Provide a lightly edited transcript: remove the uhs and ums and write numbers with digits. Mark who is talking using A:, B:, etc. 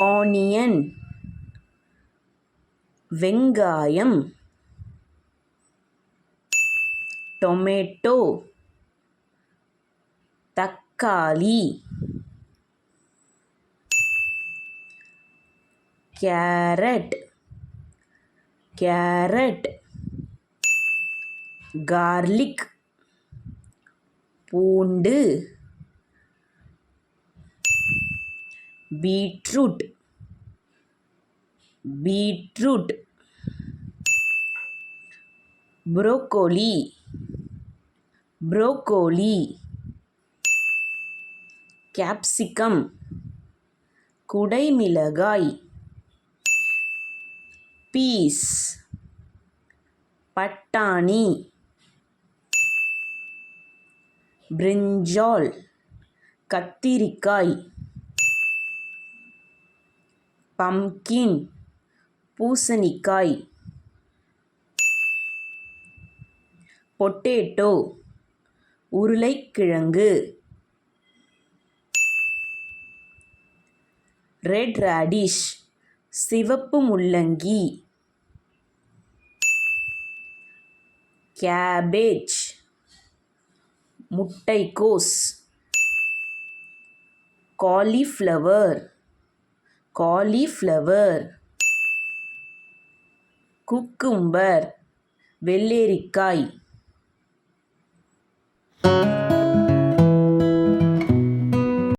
A: Onion வெங்காயம். Tomato தக்காளி. Carrot garlic பூண்டு. பீட்ரூட் புரோக்கோலி கேப்சிகம் குடைமிளகாய். பீஸ் பட்டாணி. பிரிஞ்சால் கத்திரிக்காய். பம்கின் பூசணிக்காய். பொட்டேட்டோ உருளைக்கிழங்கு. ரெட் ரேடிஷ் சிவப்பு முள்ளங்கி. கேபேஜ் முட்டைக்கோஸ். காலிஃப்ளவர் குக்கும்பர் வெள்ளரிக்காய்.